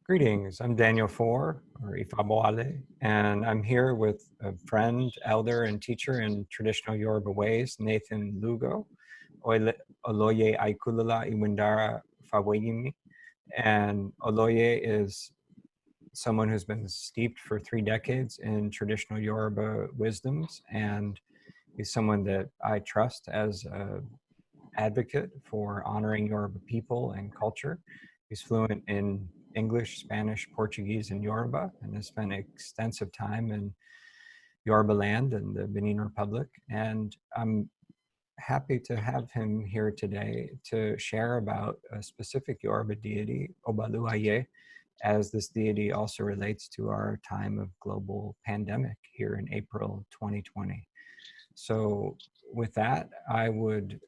Greetings, I'm Daniel Foor, or Obaluaye, and I'm here with a friend, elder, and teacher in traditional Yoruba ways, Nathan Lugo, Oloye Aikulola and Dr. And Oloye is someone who's been steeped for 3 decades in traditional Yoruba wisdoms, and he's someone that I trust as an advocate for honoring Yoruba people and culture. He's fluent in English, Spanish, Portuguese, and Yoruba, and has spent extensive time in Yoruba land and the Benin Republic. And I'm happy to have him here today to share about a specific Yoruba deity, Obaluaye, as this deity also relates to our time of global pandemic here in April 2020. So with that, I would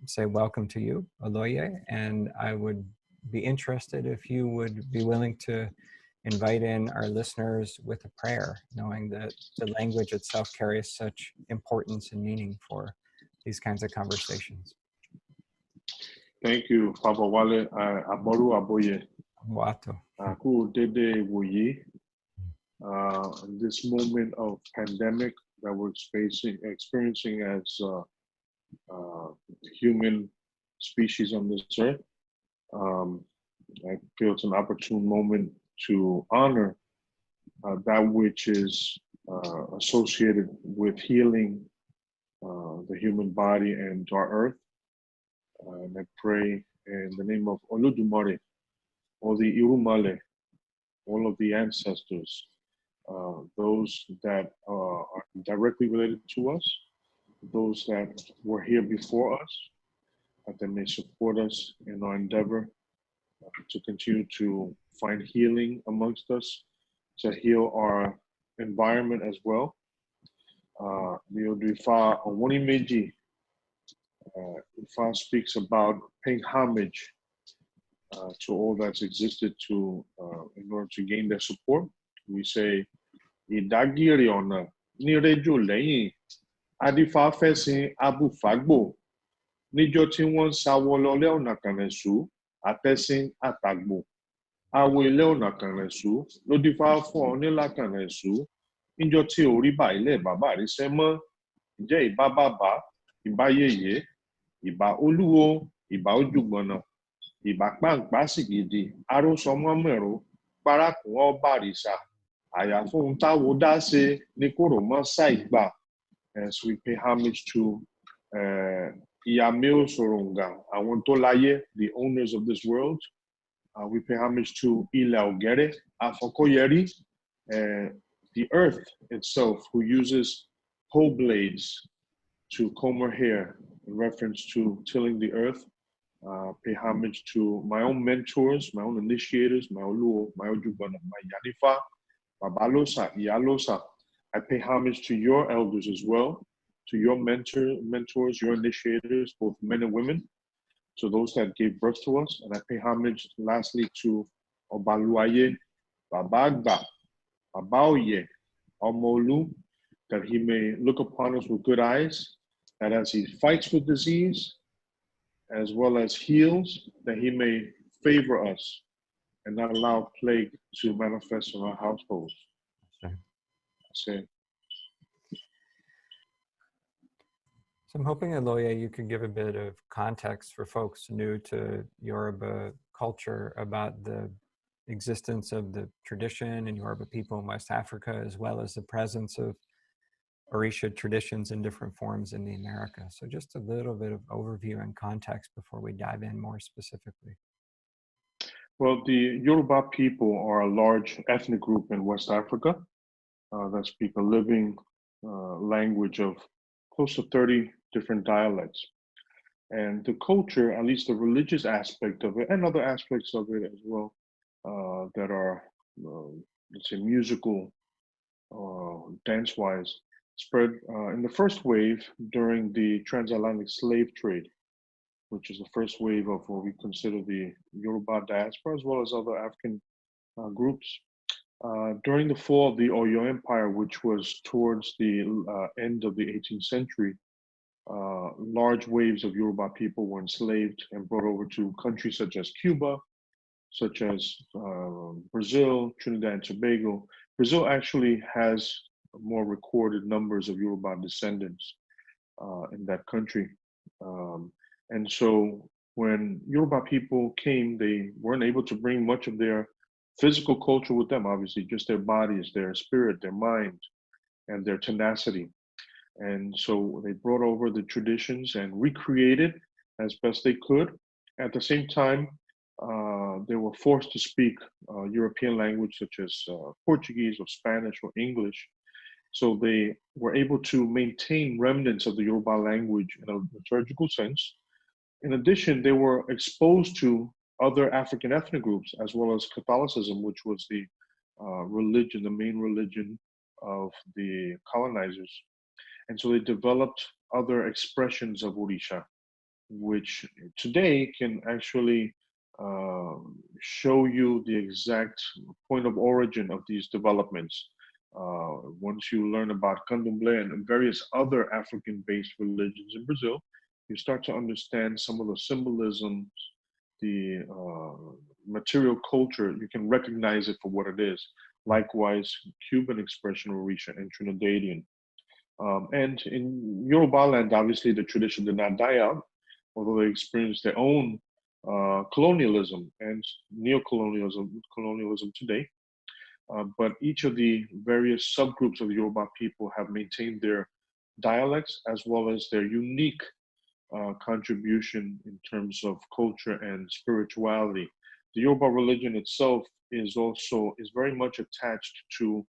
say welcome to you, Oloye, and I would be interested if you would be willing to invite in our listeners with a prayer, knowing that the language itself carries such importance and meaning for these kinds of conversations. Thank you, Papa Wale Aboru Aboye. Wato. Aku Dede Woye. In this moment of pandemic that we're experiencing as human species on this earth, I feel it's an opportune moment to honor that which is associated with healing the human body and our earth. And I pray in the name of Olodumare, all the Irumale, all of the ancestors, those that are directly related to us, those that were here before us, that they may support us in our endeavor to continue to find healing amongst us, to heal our environment as well. The Ifa Owonimeji, Ifa speaks about paying homage to all that's existed in order to gain their support. We say, Idagiri ona nirejo leyin adifa fesin abu fagbo nijo ti won sawo lole ona kanesu atesin atagbo awo ile ona kanesu lo difa fun onila kanesu nijo ti ori ba ile baba ri se mo je iba baba iba yeye iba oluwo iba ojugbona iba pampa sigidi aroso momero parakun obarisa ayafun tawo dase ni koro mo saigba. So we pay homage to Iyameo Soronga, Awontolaye, the owners of this world. We pay homage to Ila Ogere, Afokoyeri, the earth itself, who uses hoe blades to comb her hair in reference to tilling the earth. Pay homage to my own mentors, my own initiators, my Oluo, my Ojubana, my Yanifa, Babalosa, Iyalosa. I pay homage to your elders as well, to your mentors, your initiators, both men and women, to those that gave birth to us. And I pay homage lastly to Obaluaye, Babagba, Babaoye, Omolu, that he may look upon us with good eyes, that as he fights with disease, as well as heals, that he may favor us and not allow plague to manifest in our households. So I'm hoping, Oloye, you could give a bit of context for folks new to Yoruba culture about the existence of the tradition and Yoruba people in West Africa, as well as the presence of Orisha traditions in different forms in the Americas. So just a little bit of overview and context before we dive in more specifically. Well, the Yoruba people are a large ethnic group in West Africa that speak a living language of close to 30 different dialects. And the culture, at least the religious aspect of it, and other aspects of it as well, that are, let's say, musical, dance-wise, spread in the first wave during the transatlantic slave trade, which is the first wave of what we consider the Yoruba diaspora, as well as other African groups. During the fall of the Oyo Empire, which was towards the end of the 18th century, large waves of Yoruba people were enslaved and brought over to countries such as Cuba, such as Brazil, Trinidad and Tobago. Brazil actually has more recorded numbers of Yoruba descendants in that country. And so when Yoruba people came, they weren't able to bring much of their physical culture with them, obviously, just their bodies, their spirit, their mind, and their tenacity. And so they brought over the traditions and recreated as best they could. At the same time, they were forced to speak European language such as Portuguese or Spanish or English. So they were able to maintain remnants of the Yoruba language in a liturgical sense. In addition, they were exposed to other African ethnic groups as well as Catholicism, which was the religion, the main religion of the colonizers. And so they developed other expressions of Orisha, which today can actually show you the exact point of origin of these developments. Once you learn about Candomblé and various other African-based religions in Brazil, you start to understand some of the symbolisms, the material culture. You can recognize it for what it is. Likewise, Cuban expression Orisha and Trinidadian. And in Yoruba land, obviously the tradition did not die out, although they experienced their own colonialism and colonialism today. But each of the various subgroups of Yoruba people have maintained their dialects as well as their unique contribution in terms of culture and spirituality. The Yoruba religion itself is very much attached to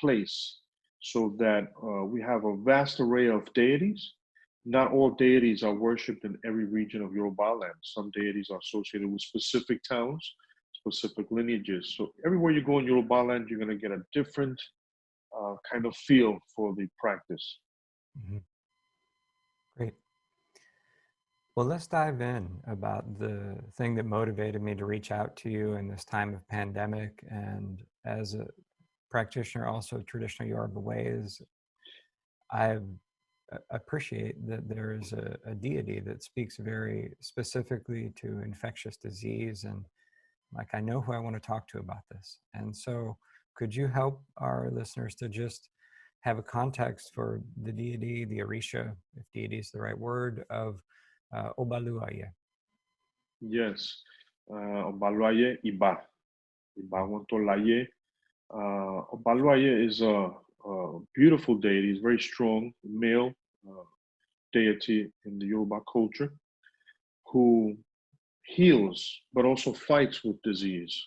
place, so that we have a vast array of deities. Not all deities are worshipped in every region of Yoruba land. Some deities are associated with specific towns, specific lineages. So everywhere you go in Yoruba land, you're going to get a different kind of feel for the practice. Mm-hmm. Great. Well, let's dive in about the thing that motivated me to reach out to you in this time of pandemic. And as a practitioner, also of traditional Yoruba ways, I appreciate that there is a deity that speaks very specifically to infectious disease. And like, I know who I want to talk to about this. And so could you help our listeners to just have a context for the deity, the Orisha, if deity is the right word, of Obaluaye? Yes, Obaluaye Iba. Iba Obaluaye is a beautiful deity. He's very strong, male deity in the Yoruba culture, who heals but also fights with disease.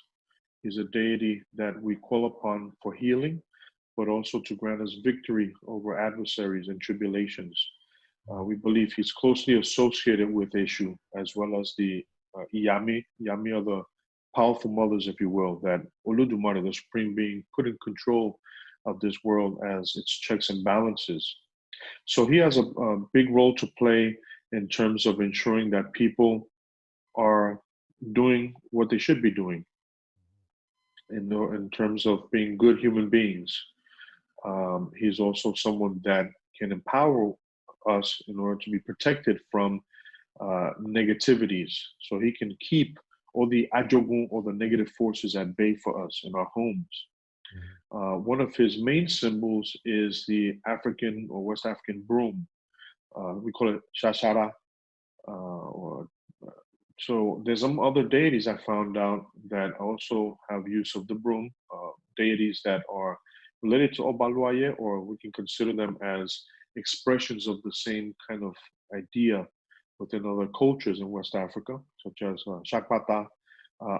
He's a deity that we call upon for healing, but also to grant us victory over adversaries and tribulations. We believe he's closely associated with Eshu, as well as the Iyami. Iyami are the powerful mothers, if you will, that Olodumare, the supreme being, put in control of this world as its checks and balances. So he has a big role to play in terms of ensuring that people are doing what they should be doing in terms of being good human beings. He's also someone that can empower us in order to be protected from negativities. So he can keep all the ajogun or the negative forces at bay for us in our homes. One of his main symbols is the African or West African broom. We call it shashara. So there's some other deities I found out that also have use of the broom, deities that are related to Obaluaye, or we can consider them as expressions of the same kind of idea within other cultures in West Africa, such as Shakpata.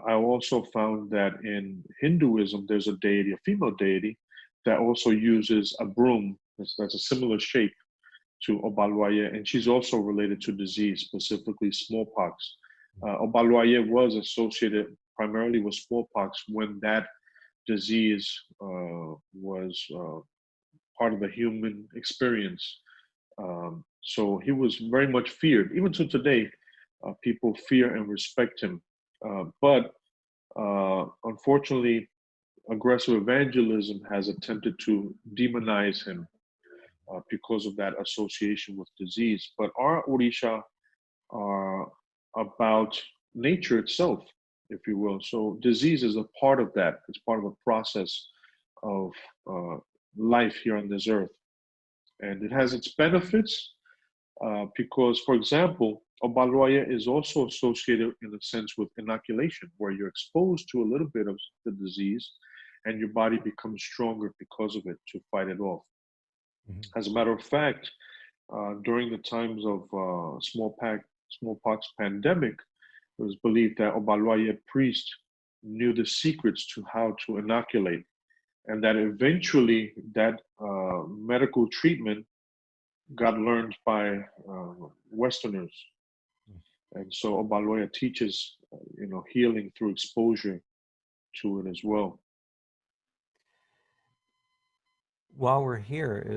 I also found that in Hinduism, there's a deity, a female deity, that also uses a broom that's a similar shape to Obaluaye, and she's also related to disease, specifically smallpox. Obaluaye was associated primarily with smallpox when that disease was part of the human experience. So he was very much feared. Even to today, people fear and respect him. But unfortunately, aggressive evangelism has attempted to demonize him because of that association with disease. But our Orisha are about nature itself. if you will. So disease is a part of that. It's part of a process of life here on this earth. And it has its benefits because, for example, Obaluaye is also associated in a sense with inoculation, where you're exposed to a little bit of the disease and your body becomes stronger because of it to fight it off. Mm-hmm. As a matter of fact, during the times of smallpox pandemic, it was believed that Obaluaye priest knew the secrets to how to inoculate, and that eventually that medical treatment got learned by Westerners. And so Obaluaye teaches, healing through exposure to it as well. While we're here,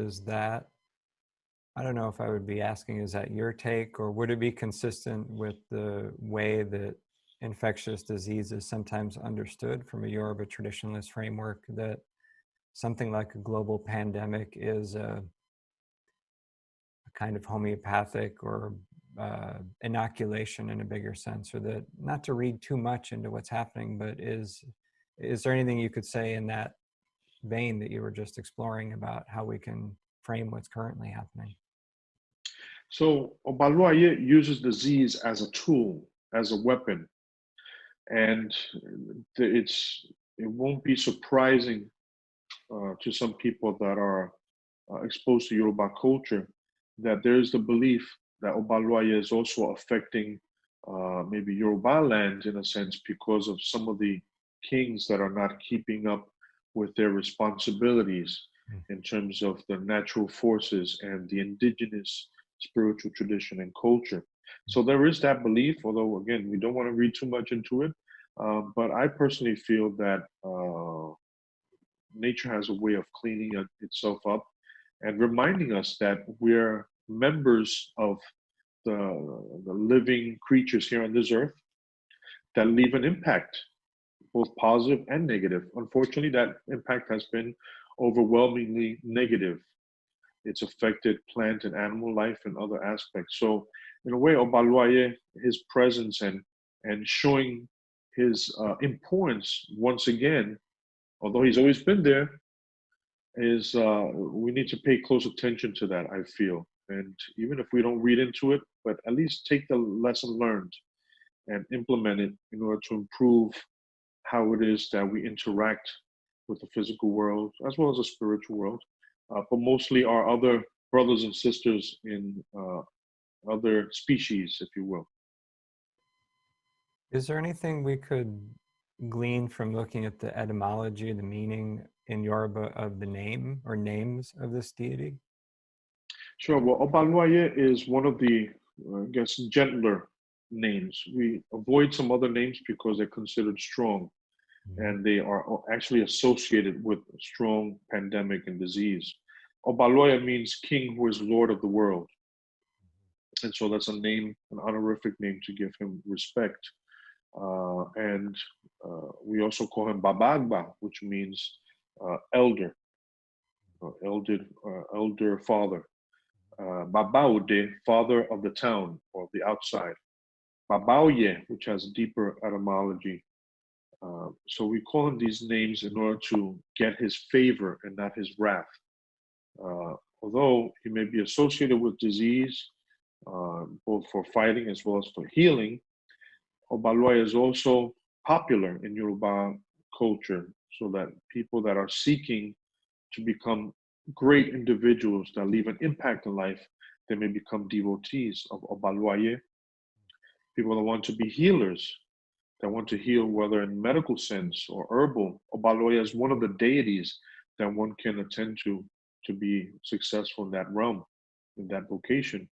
I don't know if I would be asking, is that your take, or would it be consistent with the way that infectious disease is sometimes understood from a Yoruba traditionalist framework, that something like a global pandemic is a kind of homeopathic or inoculation in a bigger sense, or that, not to read too much into what's happening, but is there anything you could say in that vein that you were just exploring about how we can frame what's currently happening? So Obaluaye uses disease as a tool, as a weapon. And it won't be surprising to some people that are exposed to Yoruba culture that there is the belief that Obaluaye is also affecting maybe Yoruba land in a sense, because of some of the kings that are not keeping up with their responsibilities in terms of the natural forces and the indigenous spiritual tradition and culture. So there is that belief, although again, we don't want to read too much into it. But I personally feel that nature has a way of cleaning itself up and reminding us that we're members of the living creatures here on this earth that leave an impact, both positive and negative. Unfortunately, that impact has been overwhelmingly negative. It's affected plant and animal life and other aspects. So in a way, Obaluaye, his presence and showing his importance once again, although he's always been there, is we need to pay close attention to that, I feel. And even if we don't read into it, but at least take the lesson learned and implement it in order to improve how it is that we interact with the physical world as well as the spiritual world, but mostly our other brothers and sisters in other species, if you will. Is there anything we could glean from looking at the etymology, the meaning in Yoruba of the name or names of this deity? Sure. Well, Obaluaye is one of the, I guess, gentler names. We avoid some other names because they're considered strong, and they are actually associated with strong pandemic and disease. Obaluaye means king who is lord of the world. And so that's a name, an honorific name to give him respect. And we also call him Babagba, which means elder, elder father. Babaude, father of the town or the outside. Babauye, which has a deeper etymology. So we call him these names in order to get his favor and not his wrath. Although he may be associated with disease, both for fighting as well as for healing, Obaluaye is also popular in Yoruba culture, so that people that are seeking to become great individuals that leave an impact in life, they may become devotees of Obaluaye. People that want to be healers, that want to heal whether in medical sense or herbal, Obaluaye is one of the deities that one can attend to be successful in that realm, in that vocation.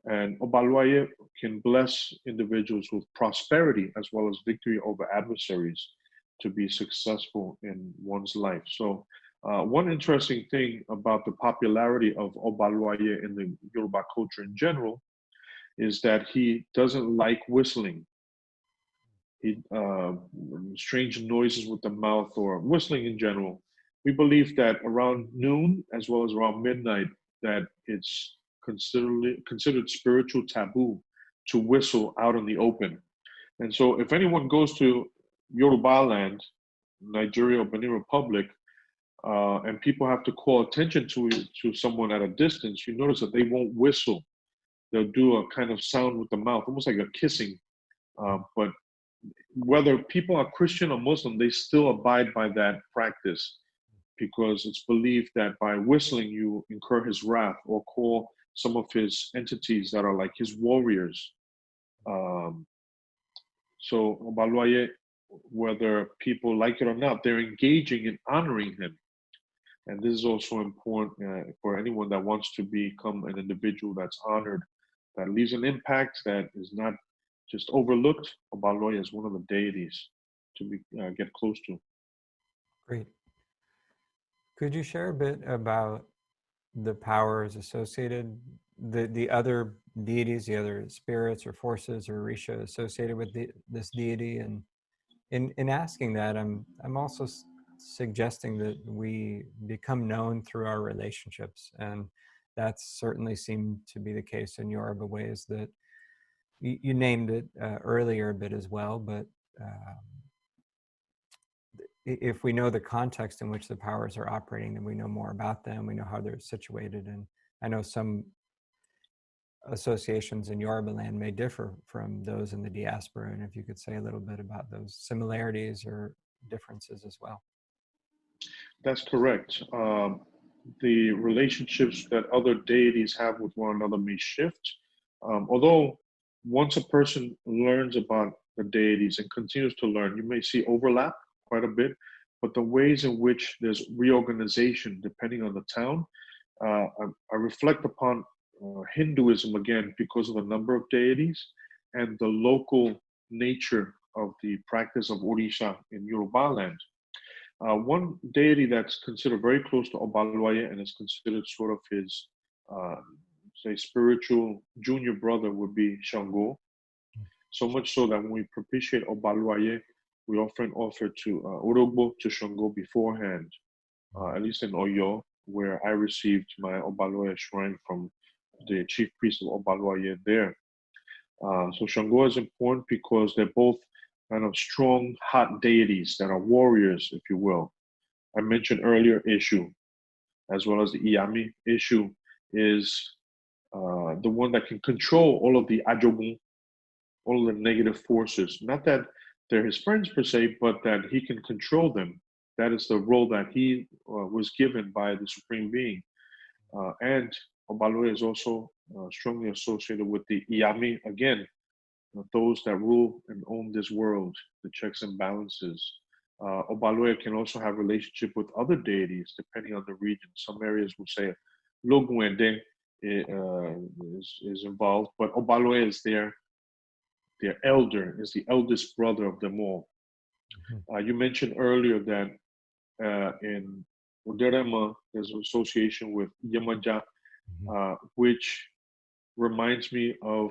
And Obaluaye can bless individuals with prosperity as well as victory over adversaries to be successful in one's life. So one interesting thing about the popularity of Obaluaye in the Yoruba culture in general is that he doesn't like whistling. He strange noises with the mouth or whistling in general. We believe that around noon as well as around midnight, that it's considered spiritual taboo to whistle out in the open. And so if anyone goes to Yoruba land, Nigeria or Benin Republic, and people have to call attention to someone at a distance, you notice that they won't whistle. They'll do a kind of sound with the mouth, almost like a kissing. But whether people are Christian or Muslim, they still abide by that practice because it's believed that by whistling you incur his wrath or call some of his entities that are like his warriors. So Obaluaye, whether people like it or not, they're engaging in honoring him. And this is also important for anyone that wants to become an individual that's honored, that leaves an impact, that is not just overlooked. Obaluaye is one of the deities to get close to. Great. Could you share a bit about the powers associated, the other deities, the other spirits or forces or Orisha associated with this deity? And in asking that, I'm also suggesting that we become known through our relationships, and that's certainly seemed to be the case in Yoruba ways. That you named it earlier a bit as well, but if we know the context in which the powers are operating, then we know more about them. We know how they're situated. And I know some associations in Yoruba land may differ from those in the diaspora. And if you could say a little bit about those similarities or differences as well. That's correct. The relationships that other deities have with one another may shift. Although once a person learns about the deities and continues to learn, you may see overlap quite a bit, but the ways in which there's reorganization depending on the town, I reflect upon Hinduism again because of the number of deities and the local nature of the practice of Orisha in Yoruba land. One deity that's considered very close to Obaluaye and is considered sort of his, say, spiritual junior brother would be Shango. So much so that when we propitiate Obaluaye, we often offer to Orogbo to Shango beforehand, at least in Oyo, where I received my Obaluaye shrine from the chief priest of Obaluaye there. So Shango is important because they're both kind of strong, hot deities that are warriors, if you will. I mentioned earlier Eshu, as well as the Iyami. Eshu is the one that can control all of the Ajogun, all of the negative forces. Not that they're his friends per se, but that he can control them. That is the role that he was given by the Supreme Being. And Obaluaye is also strongly associated with the Iyami, again, those that rule and own this world, the checks and balances. Obaluaye can also have relationship with other deities depending on the region. Some areas will say Logwende is involved, but Obaluaye is their elder, is the eldest brother of them all. You mentioned earlier that in Oderema, there's an association with Yamaja, which reminds me of,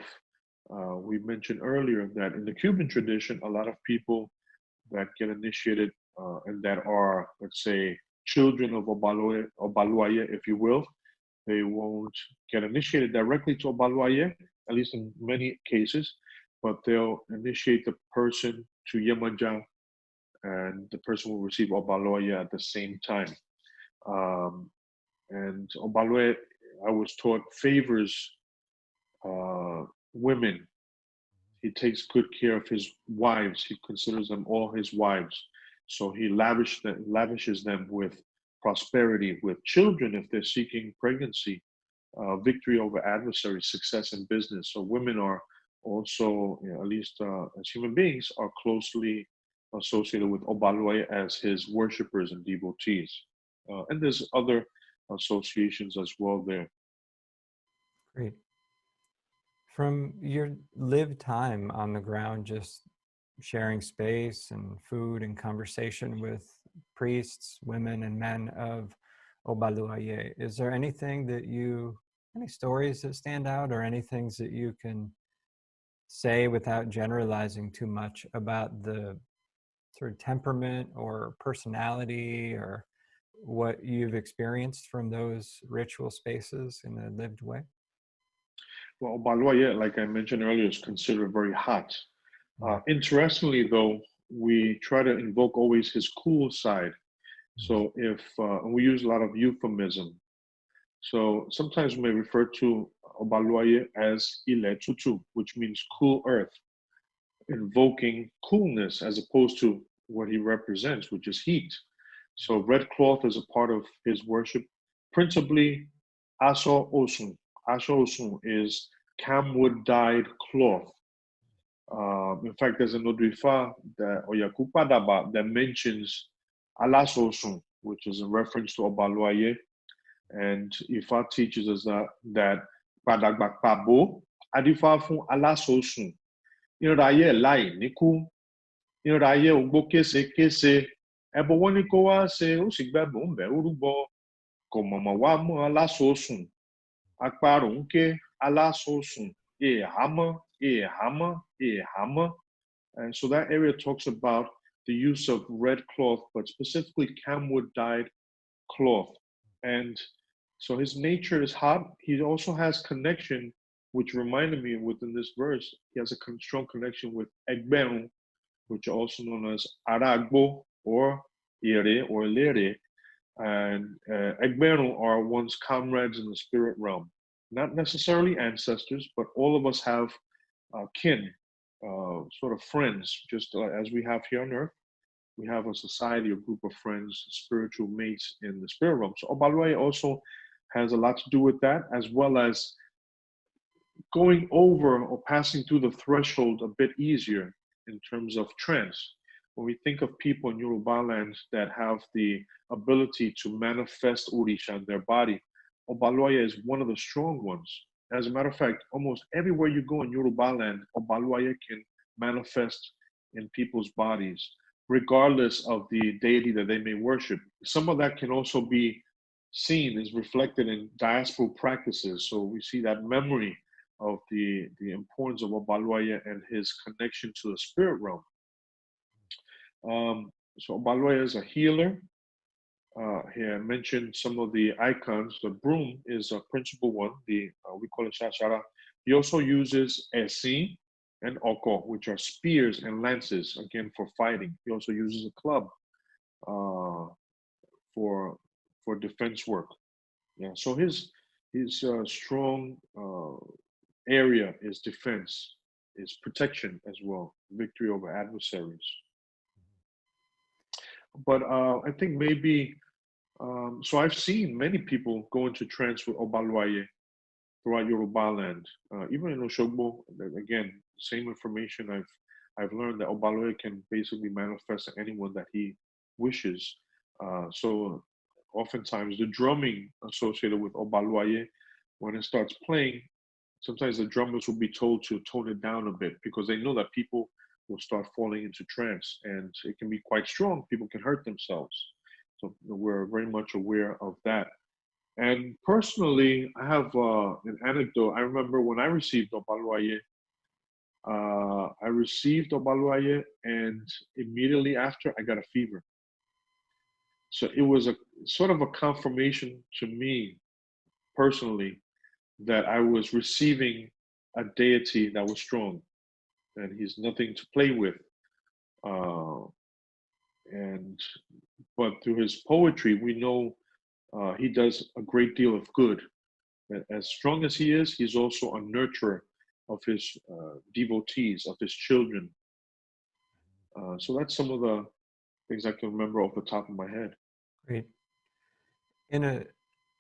we mentioned earlier that in the Cuban tradition, a lot of people that get initiated and that are, let's say, children of Obaluaye, if you will, they won't get initiated directly to Obaluaye, at least in many cases, but they'll initiate the person to Yemanja, and the person will receive Obaluaye at the same time. And Obaluaye, I was taught, favors women. He takes good care of his wives. He considers them all his wives. So he lavishes them with prosperity, with children if they're seeking pregnancy, victory over adversaries, success in business. So women are also, at least as human beings, are closely associated with Obaluaye as his worshippers and devotees. And there's other associations as well there. Great. From your lived time on the ground, just sharing space and food and conversation with priests, women and men of Obaluaye, is there anything that any stories that stand out, or any things that you can say without generalizing too much about the sort of temperament or personality or what you've experienced from those ritual spaces in a lived way? Well, Obaluaye, like I mentioned earlier, is considered very hot. Interestingly, though, we try to invoke always his cool side. So if and we use a lot of euphemism. So sometimes we may refer to Obaluaye as Ile Tutu, which means cool earth, invoking coolness as opposed to what he represents, which is heat. So red cloth is a part of his worship, principally Aso Osun. Aso Osun is camwood dyed cloth. In fact, there's an Odrifa that Oyakupadaba that mentions Alasosun, which is a reference to Obaluaye. And Ifa teaches us that Padagbakpabo Adifa fun Alasosun. Iraye lai niku. Iraye ogbo kese kese. Ebo woni ko wa se o si gbe mo nbe orubo. Ko momo wa mo Alasosun. Akparo nke Alasosun. Hammer. And so that area talks about the use of red cloth, but specifically camwood dyed cloth. And so his nature is hot. He also has connection, which reminded me within this verse, he has a strong connection with Egberu, which are also known as Aragbo or Ire or Lere. And Egberu are one's comrades in the spirit realm. Not necessarily ancestors, but all of us have kin, sort of friends, just as we have here on earth. We have a society, a group of friends, spiritual mates in the spirit realm. So Obaluaye also has a lot to do with that, as well as going over or passing through the threshold a bit easier in terms of trance. When we think of people in Yoruba land that have the ability to manifest Orisha in their body, Obaluaye is one of the strong ones. As a matter of fact, almost everywhere you go in Yoruba land, Obaluaye can manifest in people's bodies, regardless of the deity that they may worship. Some of that can also be seen, is reflected in diasporic practices. So we see that memory of the importance of Obaluaye and his connection to the spirit realm. So Obaluaye is a healer. Here I mentioned some of the icons. The broom is a principal one. We call it shashara. He also uses esi and oko, which are spears and lances, again for fighting. He also uses a club for defense work. Yeah. So his strong area is defense, is protection as well, victory over adversaries. But I think maybe. So I've seen many people go into trance with Obaluaye throughout Yoruba land, even in Oshogbo. Again, same information I've learned that Obaluaye can basically manifest anyone that he wishes. So oftentimes the drumming associated with Obaluaye, when it starts playing, sometimes the drummers will be told to tone it down a bit because they know that people will start falling into trance, and it can be quite strong. People can hurt themselves. So we're very much aware of that. And personally, I have an anecdote. I remember when I received Obaluaye, and immediately after, I got a fever. So it was a sort of a confirmation to me personally that I was receiving a deity that was strong, and he's nothing to play with. But through his poetry, we know he does a great deal of good. As strong as he is, he's also a nurturer of his devotees, of his children. So that's some of the things I can remember off the top of my head. Great. In a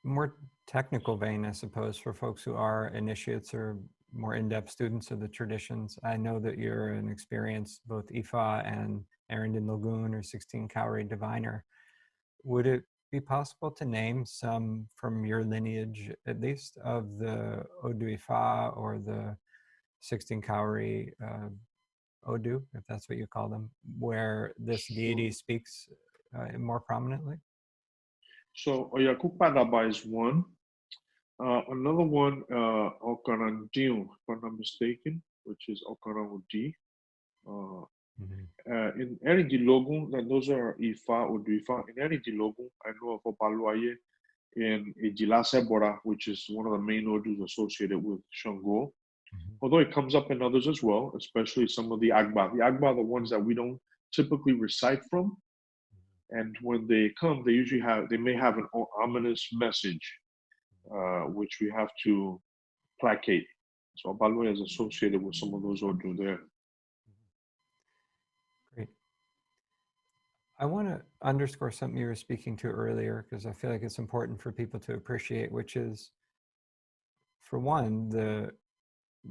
more technical vein, I suppose, for folks who are initiates or more in-depth students of the traditions, I know that you're an experienced both Ifa and Arundel Lagoon or 16 Cowrie diviner. Would it be possible to name some from your lineage, at least, of the Odu Ifa or the 16 Cowrie Odu, if that's what you call them, where this deity speaks more prominently? So Oyakupadaba is one. Another one, Okarandiu, if I'm not mistaken, which is Okaranudi. In Eridilogun, and those are Ifa or Ifa. In Eridilogun, I know of Obaluaye in Ejilasebora, which is one of the main Odus associated with Shango. Although it comes up in others as well, especially some of the Agba. The Agba are the ones that we don't typically recite from. And when they come, they may have an ominous message, which we have to placate. So Obaluaye is associated with some of those Odu there. Great. I want to underscore something you were speaking to earlier, because I feel like it's important for people to appreciate, which is, for one, the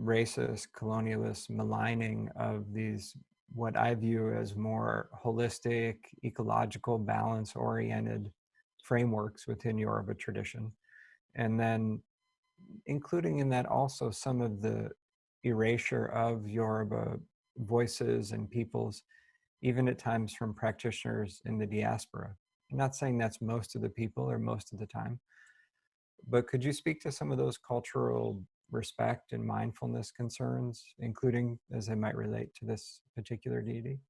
racist, colonialist maligning of these, what I view as more holistic, ecological, balance-oriented frameworks within Yoruba tradition. And then including in that also some of the erasure of Yoruba voices and peoples, even at times from practitioners in the diaspora. I'm not saying that's most of the people or most of the time, but could you speak to some of those cultural respect and mindfulness concerns, including as they might relate to this particular deity?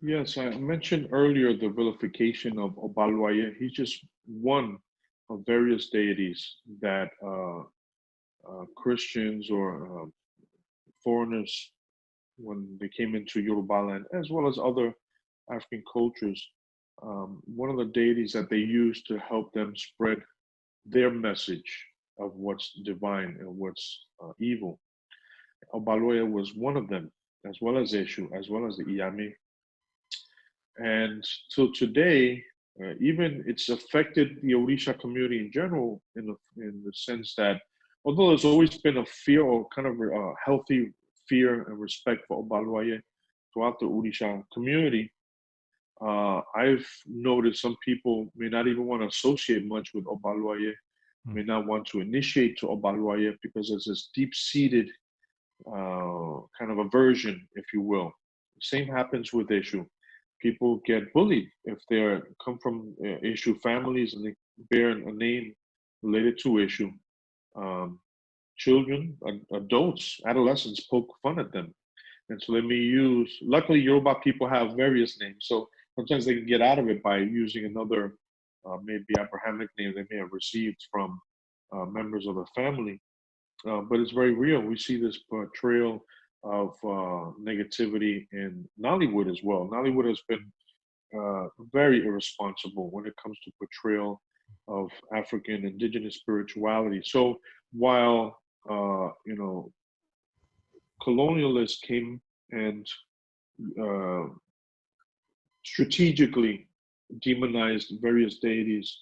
Yes, I mentioned earlier the vilification of Obaluaye. He's just one of various deities that Christians or foreigners, when they came into Yoruba land, as well as other African cultures, one of the deities that they used to help them spread their message of what's divine and what's evil. Obaluaye was one of them, as well as Eshu, as well as the Iyami. And till today, even it's affected the Orisha community in general, in the sense that although there's always been a fear or kind of a healthy fear and respect for Obaluaye throughout the Orisha community, I've noticed some people may not even want to associate much with Obaluaye, may not want to initiate to Obaluaye because there's this deep-seated kind of aversion, if you will. Same happens with Eshu. People get bullied if they come from Eshu families and they bear a name related to Eshu. Children, adults, adolescents poke fun at them. And so they may use, luckily Yoruba people have various names. So sometimes they can get out of it by using another, maybe Abrahamic name they may have received from members of the family. But it's very real. We see this portrayal of negativity in Nollywood as well. Nollywood has been very irresponsible when it comes to portrayal of African indigenous spirituality. So while colonialists came and strategically demonized various deities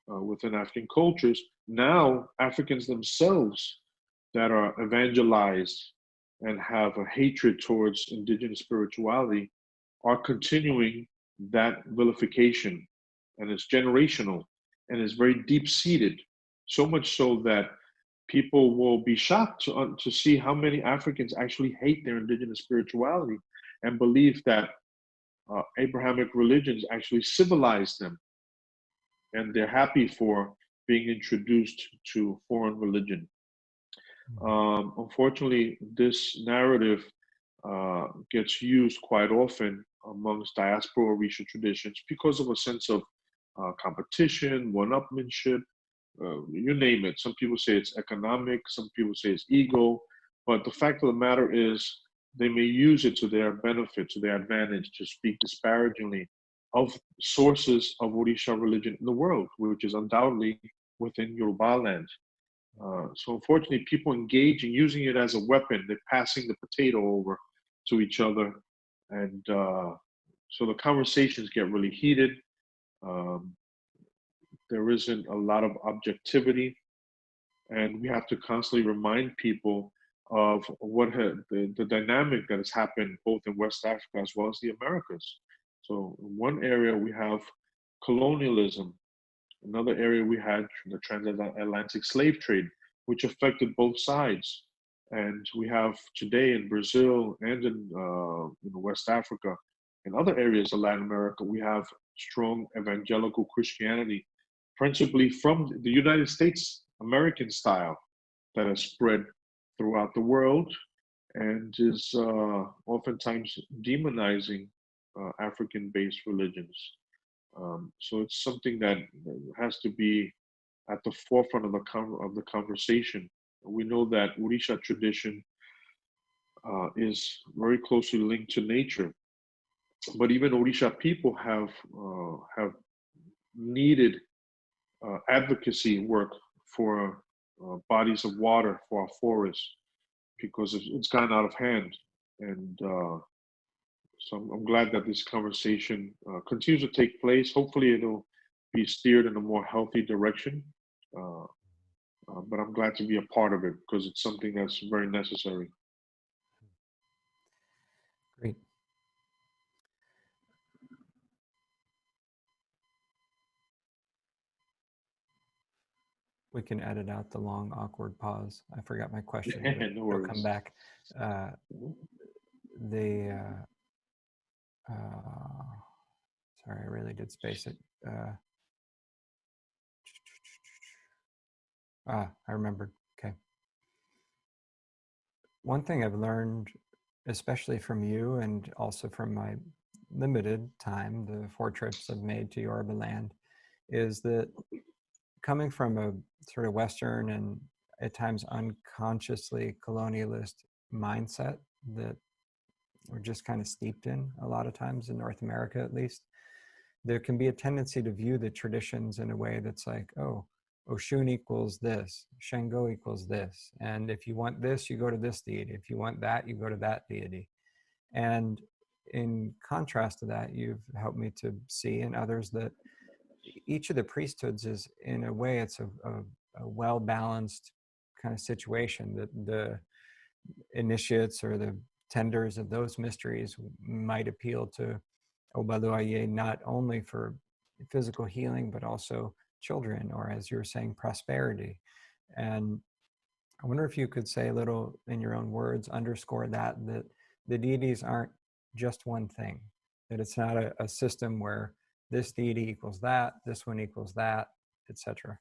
within African cultures, now Africans themselves that are evangelized and have a hatred towards indigenous spirituality are continuing that vilification, and it's generational and it's very deep-seated, so much so that people will be shocked to see how many Africans actually hate their indigenous spirituality and believe that Abrahamic religions actually civilized them, and they're happy for being introduced to foreign religion. Unfortunately, this narrative gets used quite often amongst diaspora Orisha traditions because of a sense of competition, one-upmanship, you name it. Some people say it's economic, some people say it's ego, but the fact of the matter is they may use it to their benefit, to their advantage, to speak disparagingly of sources of Orisha religion in the world, which is undoubtedly within Yoruba land. So unfortunately, people engage in using it as a weapon. They're passing the potato over to each other. And so the conversations get really heated. There isn't a lot of objectivity. And we have to constantly remind people of what the dynamic that has happened both in West Africa as well as the Americas. So in one area we have colonialism. Another area we had the transatlantic slave trade, which affected both sides. And we have today in Brazil and in West Africa and other areas of Latin America, we have strong evangelical Christianity, principally from the United States American style that has spread throughout the world and is oftentimes demonizing African-based religions. So it's something that has to be at the forefront of the conversation. We know that Orisha tradition is very closely linked to nature. but even Orisha people have needed advocacy work for bodies of water, for our forests, because it's gotten out of hand. And so I'm glad that this conversation continues to take place. Hopefully it'll be steered in a more healthy direction. But I'm glad to be a part of it because it's something that's very necessary. Great. We can edit out the long, awkward pause. I forgot my question, but No it'll worries. come back. Sorry, I really did space it. I remembered. Okay. One thing I've learned, especially from you and also from my limited time, the 4 trips I've made to Yoruba land, is that coming from a sort of Western and at times unconsciously colonialist mindset that we're just kind of steeped in a lot of times in North America, at least, there can be a tendency to view the traditions in a way that's like, oh, Oshun equals this, Shango equals this. And if you want this, you go to this deity. If you want that, you go to that deity. And in contrast to that, you've helped me to see in others that each of the priesthoods is, in a way, it's a well-balanced kind of situation, that the initiates or the tenders of those mysteries might appeal to Obaluaye not only for physical healing, but also children, or as you were saying, prosperity. And I wonder if you could say a little in your own words, underscore that the deities aren't just one thing, that it's not a system where this deity equals that, this one equals that, etc.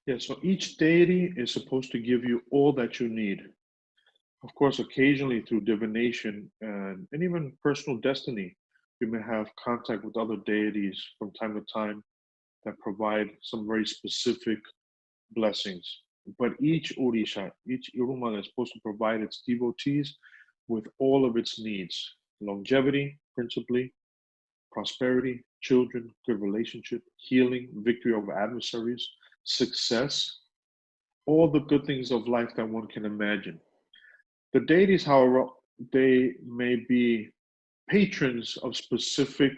Yeah, so each deity is supposed to give you all that you need. Of course, occasionally through divination and even personal destiny, you may have contact with other deities from time to time that provide some very specific blessings. But each Orisha, each Iruma is supposed to provide its devotees with all of its needs: longevity, principally, prosperity, children, good relationship, healing, victory over adversaries, success, all the good things of life that one can imagine. The deities, however, they may be patrons of specific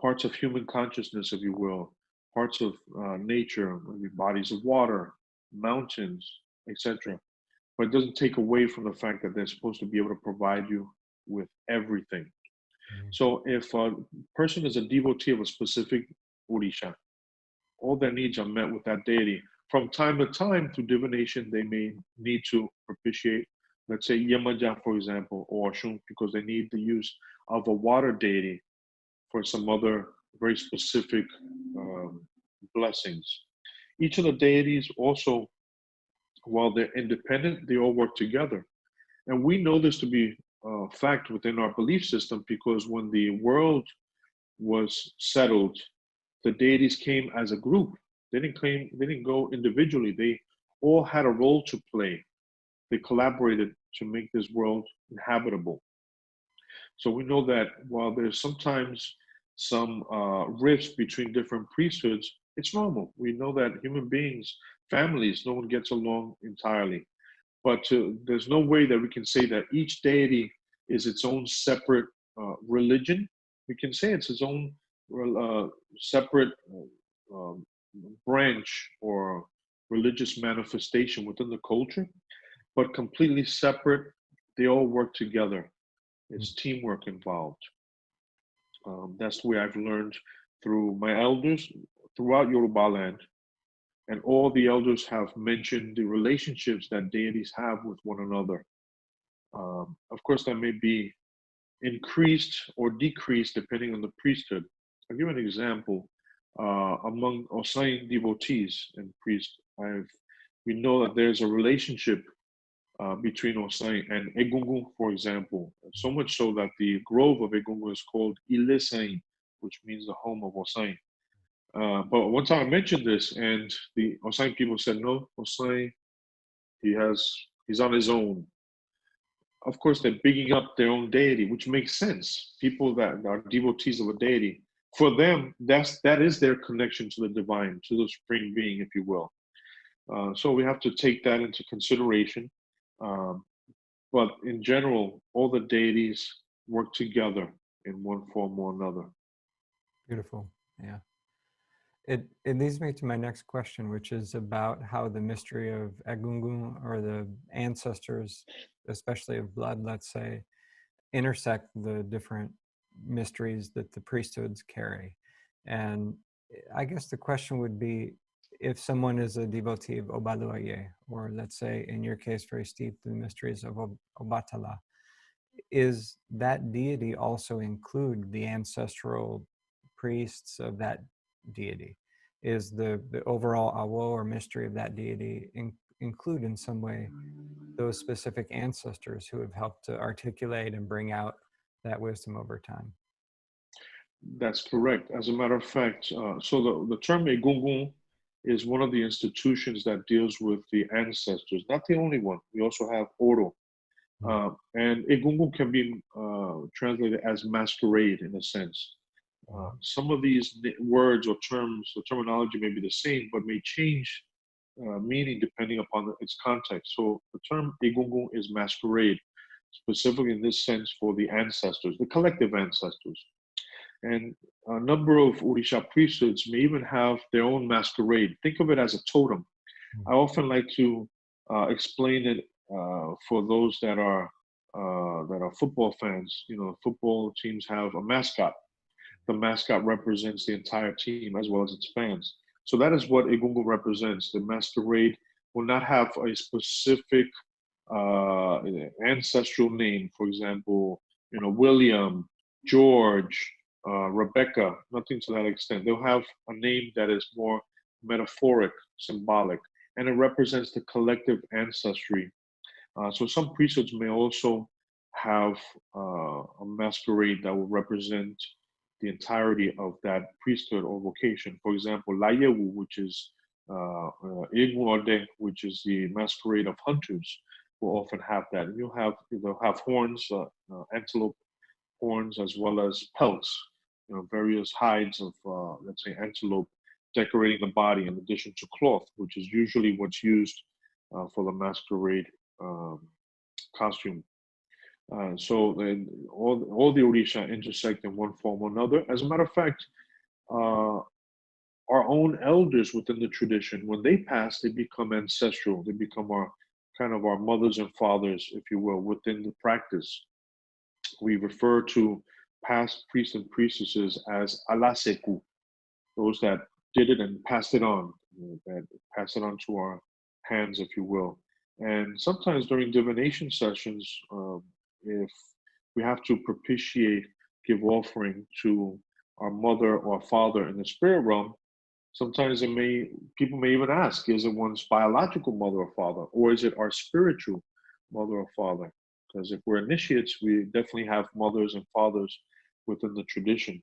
parts of human consciousness, if you will, parts of nature, maybe bodies of water, mountains, etc. But it doesn't take away from the fact that they're supposed to be able to provide you with everything. So if a person is a devotee of a specific Orisha, all their needs are met with that deity. From time to time, through divination, they may need to propitiate, let's say Yemaja, for example, or Oshun, because they need the use of a water deity for some other very specific blessings. Each of the deities also, while they're independent, they all work together. And we know this to be a fact within our belief system, because when the world was settled, the deities came as a group. They didn't go individually. They all had a role to play. They collaborated to make this world inhabitable. So we know that while there's sometimes some rifts between different priesthoods, it's normal. We know that human beings, families, no one gets along entirely. But there's no way that we can say that each deity is its own separate religion. We can say it's its own separate um, branch or religious manifestation within the culture, but completely separate. They all work together. It's teamwork involved. That's the way I've learned through my elders throughout Yoruba land. And all the elders have mentioned the relationships that deities have with one another. Of course, that may be increased or decreased depending on the priesthood. I'll give an example. Among Osain devotees and priests, we know that there's a relationship between Osain and Egungun, for example. So much so that the grove of Egungun is called Ilesain, which means the home of Osain. But one time I mentioned this, and the Osain people said, "No, Osain, he's on his own." of course, they're bigging up their own deity, which makes sense. People that are devotees of a deity, for them, that is their connection to the divine, to the supreme being, if you will. So we have to take that into consideration. Um, but in general, all the deities work together in one form or another. Beautiful. Yeah. It leads me to my next question, which is about how the mystery of Egungun, or the ancestors, especially of blood, let's say, intersect the different mysteries that the priesthoods carry. And I guess the question would be, if someone is a devotee of Obaluaye, or let's say in your case, very steeped in the mysteries of Obatala, is that deity also include the ancestral priests of that deity? Is the overall awo, or mystery of that deity, include in some way those specific ancestors who have helped to articulate and bring out that wisdom over time? That's correct. As a matter of fact, so the term Egungun is one of the institutions that deals with the ancestors. Not the only one. We also have Oro. And Egungun can be translated as masquerade in a sense. Some of these words or terms, the terminology may be the same, but may change meaning depending upon its context. So the term Egungun is masquerade, specifically in this sense for the ancestors, the collective ancestors. And a number of Orisha priesthoods may even have their own masquerade. Think of it as a totem. I often like to explain it for those that are football fans. You know, football teams have a mascot. The mascot represents the entire team as well as its fans. So that is what Egungun represents. The masquerade will not have a specific ancestral name. For example, you know, William, George, Rebecca, nothing to that extent. They'll have a name that is more metaphoric, symbolic, and it represents the collective ancestry. So some priesthoods may also have a masquerade that will represent the entirety of that priesthood or vocation. For example, Layewu, which is Ode, which is the masquerade of hunters, will often have that. And they'll have horns, antelope horns, as well as pelts, you know, various hides of, let's say, antelope decorating the body, in addition to cloth, which is usually what's used for the masquerade costume. So then all the Orisha intersect in one form or another. As a matter of fact, our own elders within the tradition, when they pass, they become ancestral. They become our mothers and fathers, if you will, within the practice. We refer to past priests and priestesses as alaseku, those that did it and passed it on, that pass it on to our hands, if you will. And sometimes during divination sessions, if we have to propitiate, give offering to our mother or father in the spirit realm, sometimes people may even ask, is it one's biological mother or father, or is it our spiritual mother or father? Because if we're initiates, we definitely have mothers and fathers within the tradition.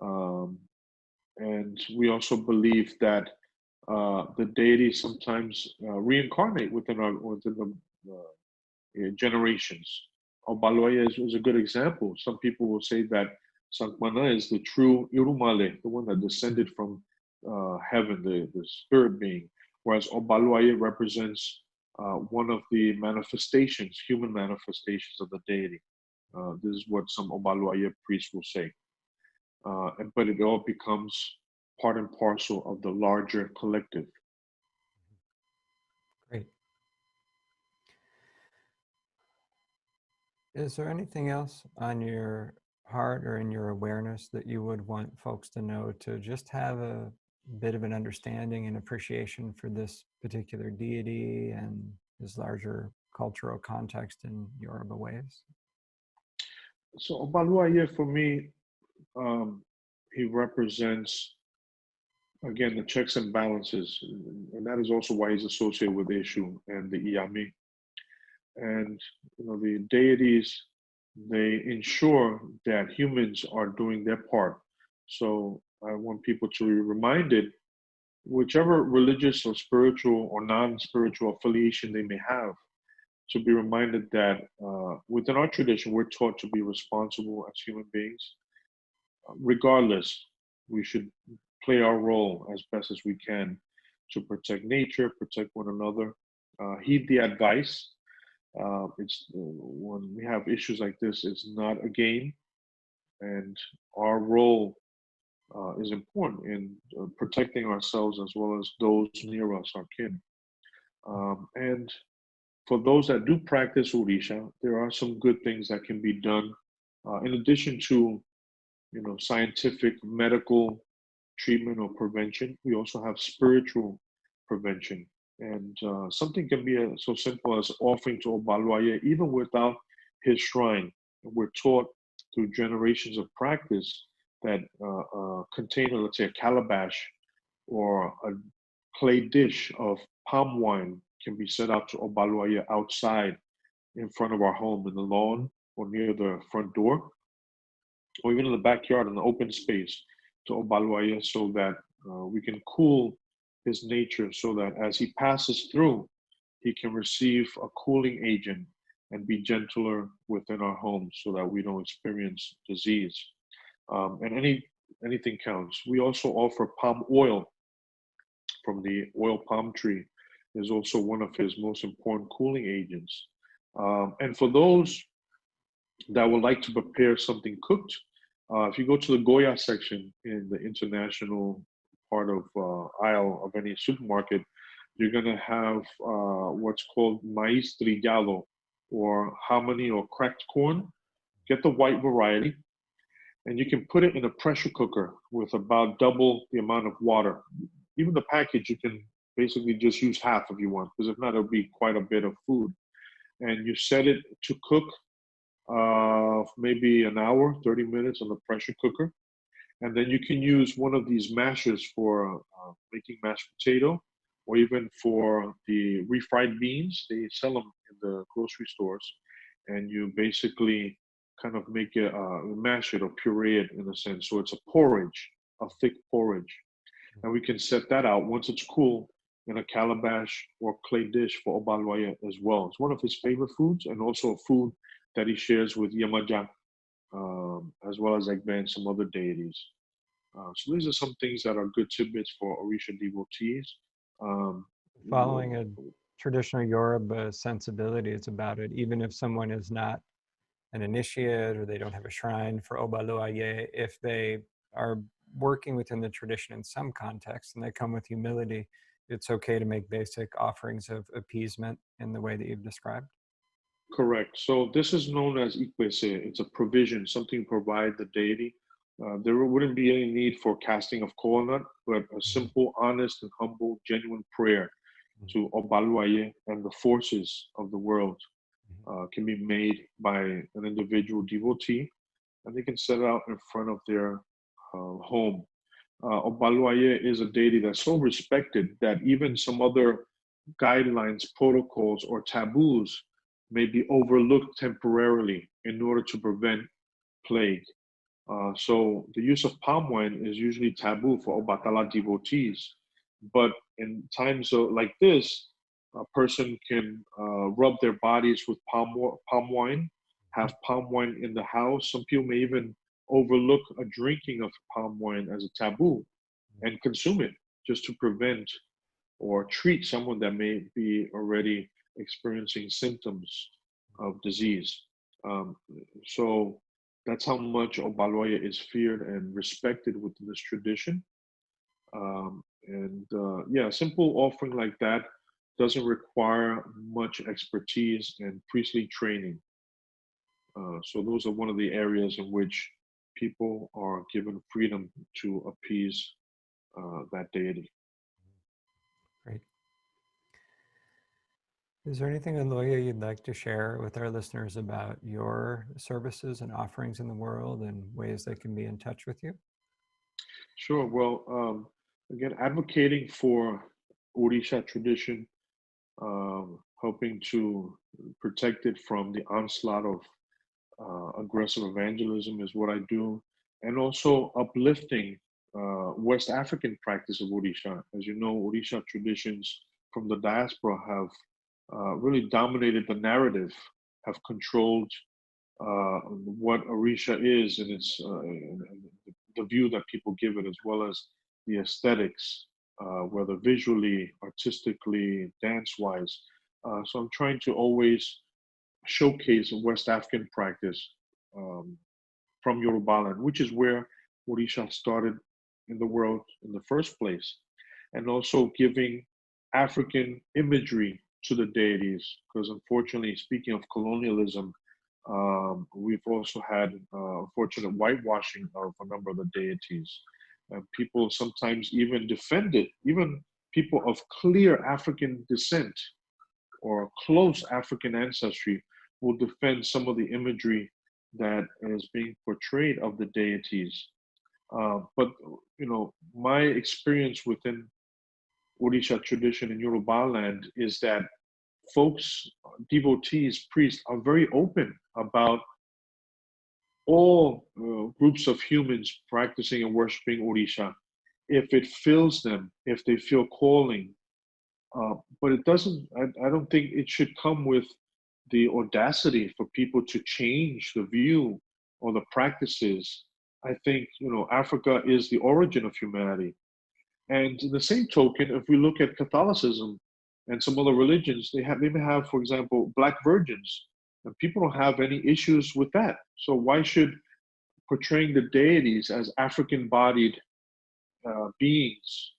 And we also believe that the deities sometimes reincarnate within the generations. Obaluaye is a good example. Some people will say that Sankmana is the true Irumale, the one that descended from heaven, the spirit being, whereas Obaluaye represents one of the manifestations, human manifestations of the deity. This is what some Obaluaye priests will say. But it all becomes part and parcel of the larger collective. Great. Is there anything else on your heart or in your awareness that you would want folks to know, to just have a bit of an understanding and appreciation for this particular deity and his larger cultural context in Yoruba ways? So Obaluaye, for me, he represents, again, the checks and balances, and that is also why he's associated with Eshu and the Iyami. And you know, the deities, they ensure that humans are doing their part. So I want people to be reminded, whichever religious or spiritual or non-spiritual affiliation they may have, to be reminded that within our tradition, we're taught to be responsible as human beings. Regardless, we should play our role as best as we can to protect nature, protect one another, heed the advice. It's when we have issues like this, it's not a game, and our role is important in protecting ourselves as well as those near us, our kin. And for those that do practice Orisha, there are some good things that can be done in addition to, scientific medical treatment or prevention. We also have spiritual prevention, and something can be so simple as offering to Obaluaye even without his shrine. We're taught through generations of practice that a container, let's say a calabash or a clay dish of palm wine, can be set out to Obaluaye outside in front of our home, in the lawn or near the front door, or even in the backyard in the open space to Obaluaye, so that we can cool his nature, so that as he passes through, he can receive a cooling agent and be gentler within our homes so that we don't experience disease. And anything counts. We also offer palm oil from the oil palm tree, is also one of his most important cooling agents. And for those that would like to prepare something cooked, if you go to the Goya section in the international part of aisle of any supermarket, you're going to have what's called maíz trillado, or hominy or cracked corn. Get the white variety, and you can put it in a pressure cooker with about double the amount of water. Even the package, you can basically just use half if you want, because if not, it'll be quite a bit of food. And you set it to cook maybe an hour, 30 minutes on the pressure cooker. And then you can use one of these mashers for making mashed potato, or even for the refried beans. They sell them in the grocery stores. And you basically kind of make it, mash it or puree it in a sense. So it's a porridge, a thick porridge. And we can set that out once it's cool in a calabash or clay dish for Obaluaye as well. It's one of his favorite foods, and also a food that he shares with Yamaja, as well as Egbe and some other deities. So these are some things that are good tidbits for Orisha devotees. Following a traditional Yoruba sensibility, it's about it. Even if someone is not an initiate or they don't have a shrine for Obaluaye, if they are working within the tradition in some context and they come with humility, it's okay to make basic offerings of appeasement in the way that you've described? Correct. So this is known as Ikwese. It's a provision, something provide the deity. There wouldn't be any need for casting of coconut, but a simple, honest, and humble, genuine prayer to Obaluaye and the forces of the world can be made by an individual devotee, and they can set it out in front of their home. Obaluaye is a deity that's so respected that even some other guidelines, protocols, or taboos may be overlooked temporarily in order to prevent plague. So the use of palm wine is usually taboo for Obatala devotees, but in times like this, a person can rub their bodies with palm wine, have palm wine in the house. Some people may even overlook a drinking of palm wine as a taboo and consume it just to prevent or treat someone that may be already experiencing symptoms of disease. So that's how much Obaluaye is feared and respected within this tradition. Yeah, a simple offering like that doesn't require much expertise and priestly training. So those are one of the areas in which people are given freedom to appease that deity. Great. Is there anything, Oloye, you'd like to share with our listeners about your services and offerings in the world and ways they can be in touch with you? Sure. Well, again, advocating for Orisha tradition, helping to protect it from the onslaught of aggressive evangelism is what I do, and also uplifting West African practice of Orisha. As you know, Orisha traditions from the diaspora have really dominated the narrative, have controlled what Orisha is and and the view that people give it, as well as the aesthetics, whether visually, artistically, dance-wise. So I'm trying to always showcase West African practice um, from Yoruba land, which is where Orisha started in the world in the first place, and also giving African imagery to the deities, because unfortunately, speaking of colonialism, we've also had unfortunate whitewashing of a number of the deities. And people sometimes even defend it, even people of clear African descent or close African ancestry will defend some of the imagery that is being portrayed of the deities. But my experience within Orisha tradition in Yoruba land is that folks, devotees, priests are very open about all groups of humans practicing and worshiping Orisha if it fills them, if they feel calling. But it doesn't, I don't think it should come with the audacity for people to change the view or the practices. I think, Africa is the origin of humanity. And in the same token, if we look at Catholicism and some other religions, they may have, for example, black virgins, and people don't have any issues with that. So why should portraying the deities as African-bodied beings,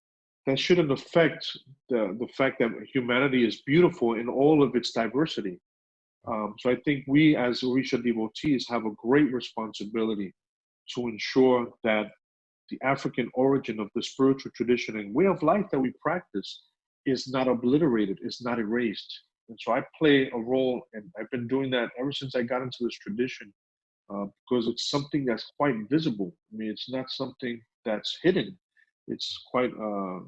that shouldn't affect the fact that humanity is beautiful in all of its diversity? So I think we as Orisha devotees have a great responsibility to ensure that the African origin of the spiritual tradition and way of life that we practice is not obliterated, is not erased. And so I play a role, and I've been doing that ever since I got into this tradition, because it's something that's quite visible. I mean, it's not something that's hidden. It's quite,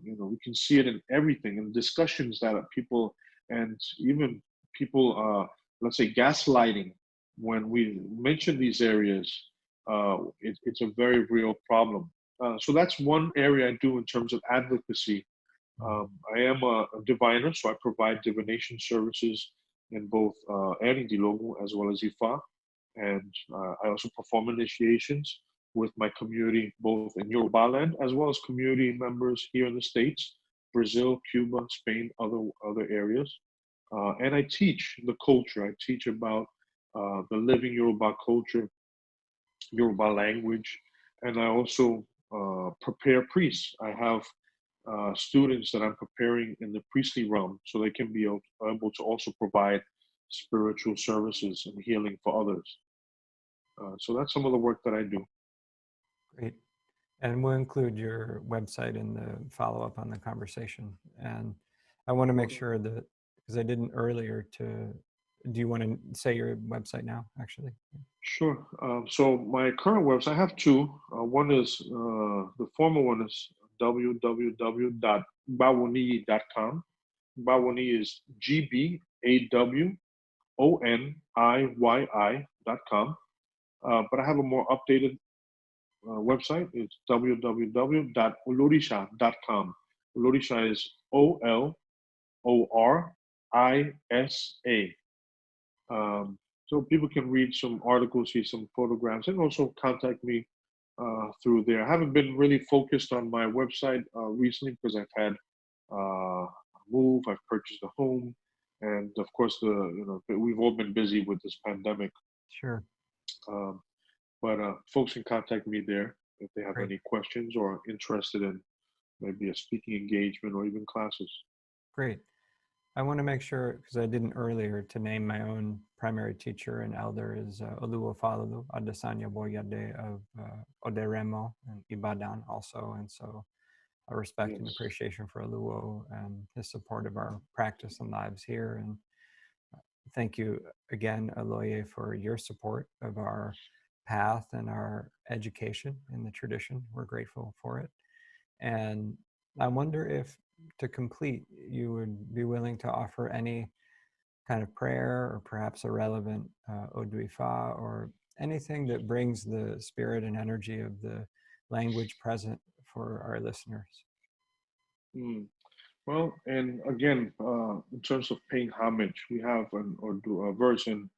we can see it in everything, in discussions that people, and even people, let's say gaslighting, when we mention these areas, it's a very real problem. So that's one area I do in terms of advocacy. I am a diviner, so I provide divination services in both Erindilogu as well as Ifa. And I also perform initiations with my community, both in Yoruba land as well as community members here in the States, Brazil, Cuba, Spain, other areas. And I teach the culture. I teach about the living Yoruba culture, Yoruba language, and I also prepare priests. I have students that I'm preparing in the priestly realm so they can be able to also provide spiritual services and healing for others. So that's some of the work that I do. Great. And we'll include your website in the follow-up on the conversation. And I want to make sure that, because I didn't earlier, do you want to say your website now, actually? Sure. So my current website, I have two. One is, the former one is www.bawoniyi.com. Bawoni is GBAWONIYI.com. But I have a more updated website. It's www.olorisha.com. Olorisha is OLORISA. So people can read some articles, see some photographs, and also contact me through there. I haven't been really focused on my website recently because I've had a move, I've purchased a home, and of course we've all been busy with this pandemic. Sure. But folks can contact me there if they have Great. any questions or interested in maybe a speaking engagement or even classes. Great. I want to make sure, because I didn't earlier, to name my own primary teacher and elder is Oluwaye Adesanya Boyade of Oderemo and Ibadan also. And so a respect and appreciation for Oluwo and his support of our practice and lives here. And thank you again, Oloye, for your support of our path and our education in the tradition. We're grateful for it. And I wonder if, to complete, you would be willing to offer any kind of prayer or perhaps a relevant Odu Ifa or anything that brings the spirit and energy of the language present for our listeners. Well, and again, in terms of paying homage, we have a verse in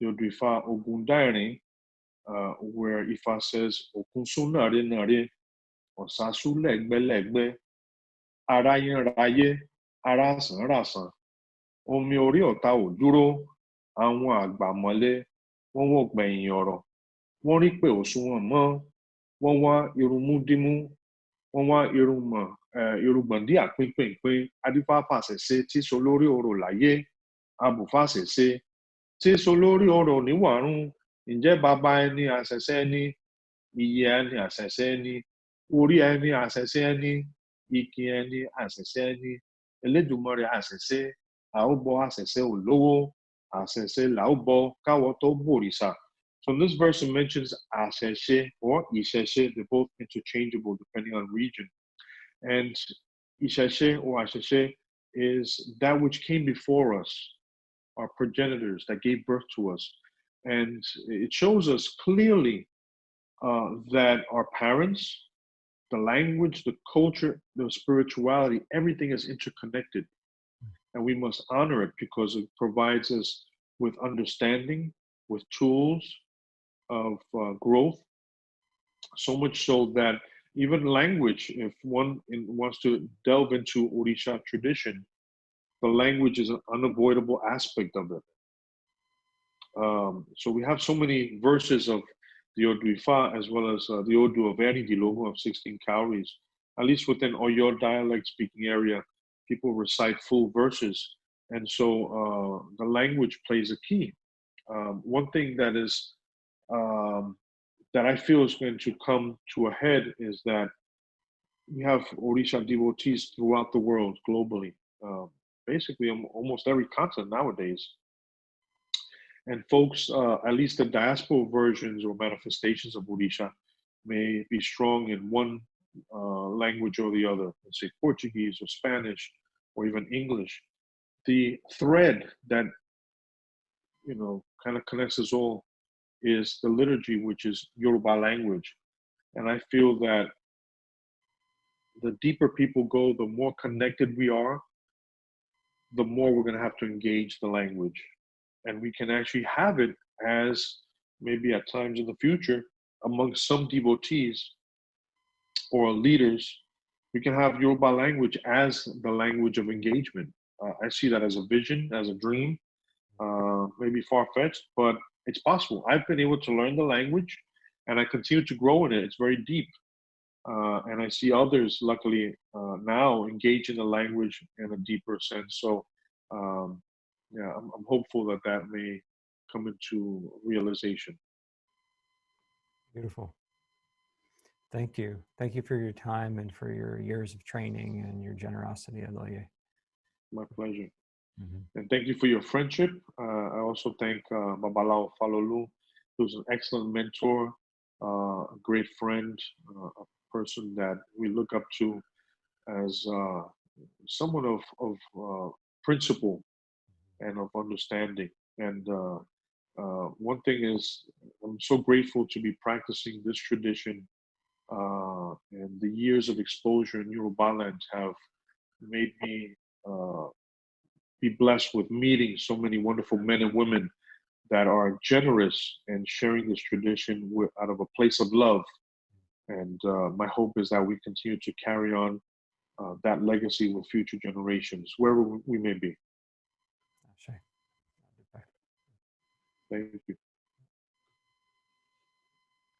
the Ifa Ogundare, where Ifa says, Okunsun nare nare, Osasu legbe legbe, Arayin raye, Arasan rasan, Omi ori ọ̀tá ò dúró, àwọn àgbà mọ́lé, wọ́n wò gbẹ̀yìn ọ̀rọ̀, wọ́n rí pé òṣùwọ̀n mọ́, wọ́n wá irunmú dímú, wọ́n wá irùngbọ̀ndí àpínpínpín, adífáfàṣẹṣe tí so lórí orò láyé, abùfàṣẹṣe tí so lórí orò níwàrún, ǹjẹ́ bàbá ẹni àṣẹṣẹ ẹni, iye ẹni àṣẹṣẹ ẹni, orí ẹni àṣẹṣẹ ẹni, ìkìn ẹni àṣẹṣẹ ẹni, Elédùmarè àṣẹṣe, a ó bọ àṣẹṣe olówó, àṣẹṣe là ó bọ káwọ tó bòrìṣà. So in this verse it mentions àṣẹṣe or ìṣẹ̀ṣe. They're both interchangeable depending on region. And ìṣẹ̀ṣe or àṣẹṣe is that which came before us, our progenitors that gave birth to us. And it shows us clearly that our parents, the language, the culture, the spirituality, everything is interconnected. And we must honor it because it provides us with understanding, with tools of growth. So much so that even language, if one wants to delve into Orisha tradition, the language is an unavoidable aspect of it. So we have so many verses of the Odu Ifa as well as the Odu of Dilogo of 16 cowries. At least within Oyo dialect speaking area, people recite full verses. And so the language plays a key. One thing that is that I feel is going to come to a head is that we have Orisha devotees throughout the world globally, basically almost every continent nowadays. And folks, at least the diaspora versions or manifestations of Orisha may be strong in one language or the other, let's say Portuguese or Spanish or even English. The thread that, kind of connects us all is the liturgy, which is Yoruba language. And I feel that the deeper people go, the more connected we are, the more we're going to have to engage the language. And we can actually have it as maybe at times in the future among some devotees or leaders, we can have Yoruba language as the language of engagement. I see that as a vision, as a dream, maybe far-fetched, but it's possible. I've been able to learn the language and I continue to grow in it. It's very deep. And I see others, luckily, now engage in the language in a deeper sense. So, yeah, I'm hopeful that that may come into realization. Beautiful. Thank you. Thank you for your time and for your years of training and your generosity, Oloye. My pleasure. Mm-hmm. And thank you for your friendship. I also thank Babalao Falolu, who's an excellent mentor, a great friend, a person that we look up to as someone of principle and of understanding. And one thing is, I'm so grateful to be practicing this tradition. And the years of exposure in Yoruba land have made me be blessed with meeting so many wonderful men and women that are generous and sharing this tradition out of a place of love. And my hope is that we continue to carry on that legacy with future generations, wherever we may be. Thank you.